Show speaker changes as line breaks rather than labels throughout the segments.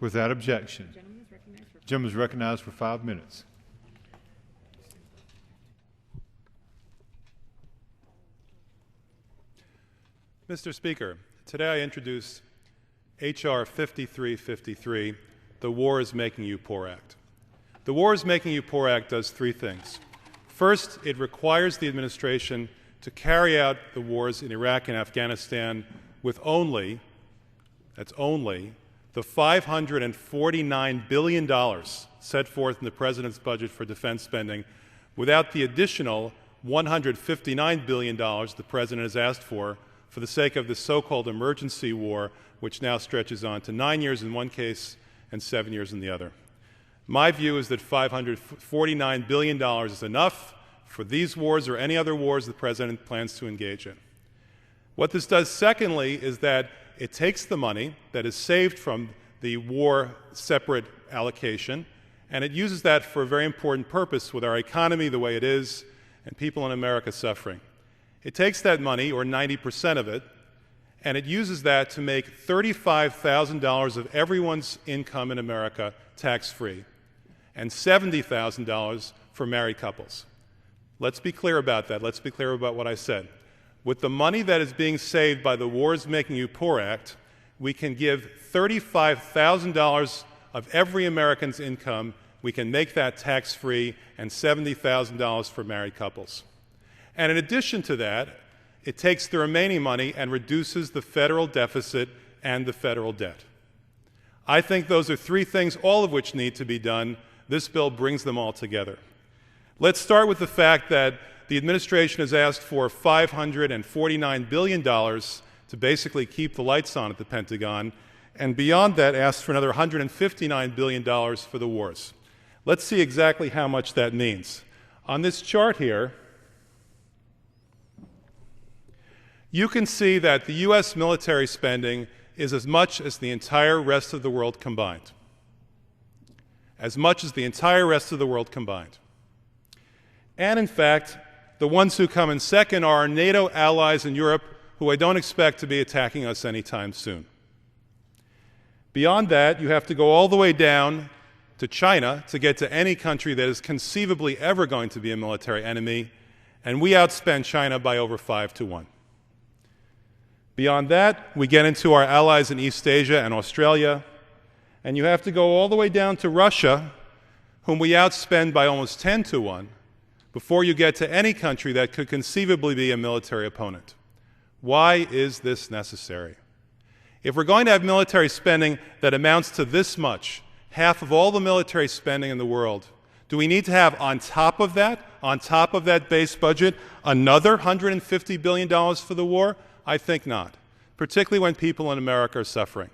Without objection. The gentleman is recognized for 5 minutes.
Mr. Speaker, today I introduce H.R. 5353, the War is Making You Poor Act. The War is Making You Poor Act does three things. First, it requires the administration to carry out the wars in Iraq and Afghanistan with only, that's only, the $549 billion set forth in the President's budget for defense spending, without the additional $159 billion the President has asked for the sake of the so-called emergency war, which now stretches on to 9 years in one case and 7 years in the other. My view is that $549 billion is enough for these wars or any other wars the President plans to engage in. What this does, secondly, is that it takes the money that is saved from the war separate allocation, and it uses that for a very important purpose with our economy the way it is and people in America suffering. It takes that money, or 90% of it, and it uses that to make $35,000 of everyone's income in America tax-free and $70,000 for married couples. Let's be clear about that. Let's be clear about what I said. With the money that is being saved by the War is Making You Poor Act, we can give $35,000 of every American's income. We can make that tax-free and $70,000 for married couples. And in addition to that, it takes the remaining money and reduces the federal deficit and the federal debt. I think those are three things, all of which need to be done. This bill brings them all together. Let's start with the fact that the administration has asked for $549 billion to basically keep the lights on at the Pentagon, and beyond that asked for another $159 billion for the wars. Let's see exactly how much that means. On this chart here, you can see that the U.S. military spending is as much as the entire rest of the world combined. As much as the entire rest of the world combined. And in fact, the ones who come in second are our NATO allies in Europe, who I don't expect to be attacking us anytime soon. Beyond that, you have to go all the way down to China to get to any country that is conceivably ever going to be a military enemy, and we outspend China by over 5-1. Beyond that, we get into our allies in East Asia and Australia, and you have to go all the way down to Russia, whom we outspend by almost 10-1, before you get to any country that could conceivably be a military opponent. Why is this necessary? If we're going to have military spending that amounts to this much, half of all the military spending in the world, do we need to have on top of that base budget, another $150 billion for the war? I think not, particularly when people in America are suffering.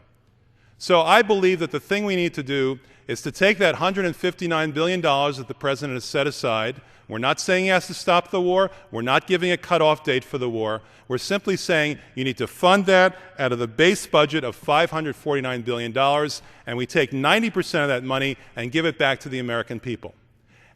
So I believe that the thing we need to do is to take that $159 billion that the President has set aside. We're not saying he has to stop the war. We're not giving a cutoff date for the war. We're simply saying you need to fund that out of the base budget of $549 billion, and we take 90% of that money and give it back to the American people.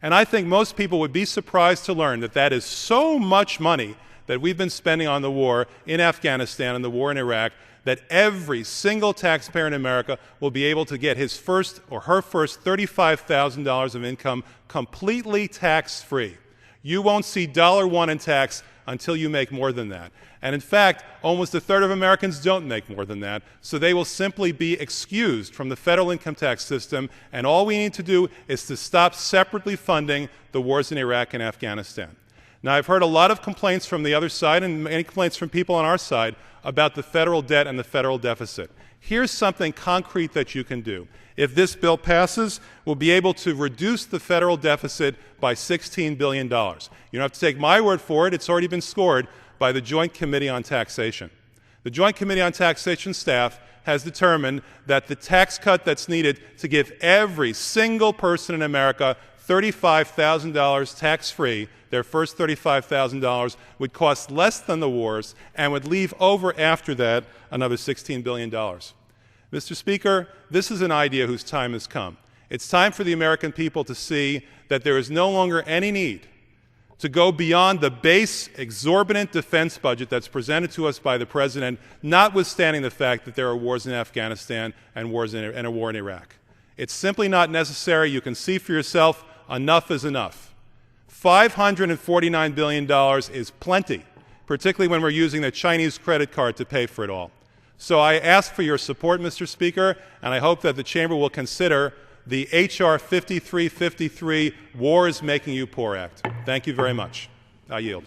And I think most people would be surprised to learn that that is so much money that we've been spending on the war in Afghanistan and the war in Iraq, that every single taxpayer in America will be able to get his first or her first $35,000 of income completely tax-free. You won't see $1 in tax until you make more than that. And in fact, almost a third of Americans don't make more than that, so they will simply be excused from the federal income tax system, and all we need to do is to stop separately funding the wars in Iraq and Afghanistan. Now, I've heard a lot of complaints from the other side and many complaints from people on our side about the federal debt and the federal deficit. Here's something concrete that you can do. If this bill passes, we'll be able to reduce the federal deficit by $16 billion. You don't have to take my word for it. It's already been scored by the Joint Committee on Taxation. The Joint Committee on Taxation staff has determined that the tax cut that's needed to give every single person in America $35,000 tax-free, their first $35,000, would cost less than the wars and would leave over after that another $16 billion. Mr. Speaker, this is an idea whose time has come. It's time for the American people to see that there is no longer any need to go beyond the base, exorbitant defense budget that's presented to us by the President, notwithstanding the fact that there are wars in Afghanistan and a war in Iraq. It's simply not necessary. You can see for yourself, enough is enough. $549 billion is plenty, particularly when we're using the Chinese credit card to pay for it all. So I ask for your support, Mr. Speaker, and I hope that the Chamber will consider the H.R. 5353 War is Making You Poor Act. Thank you very much. I yield.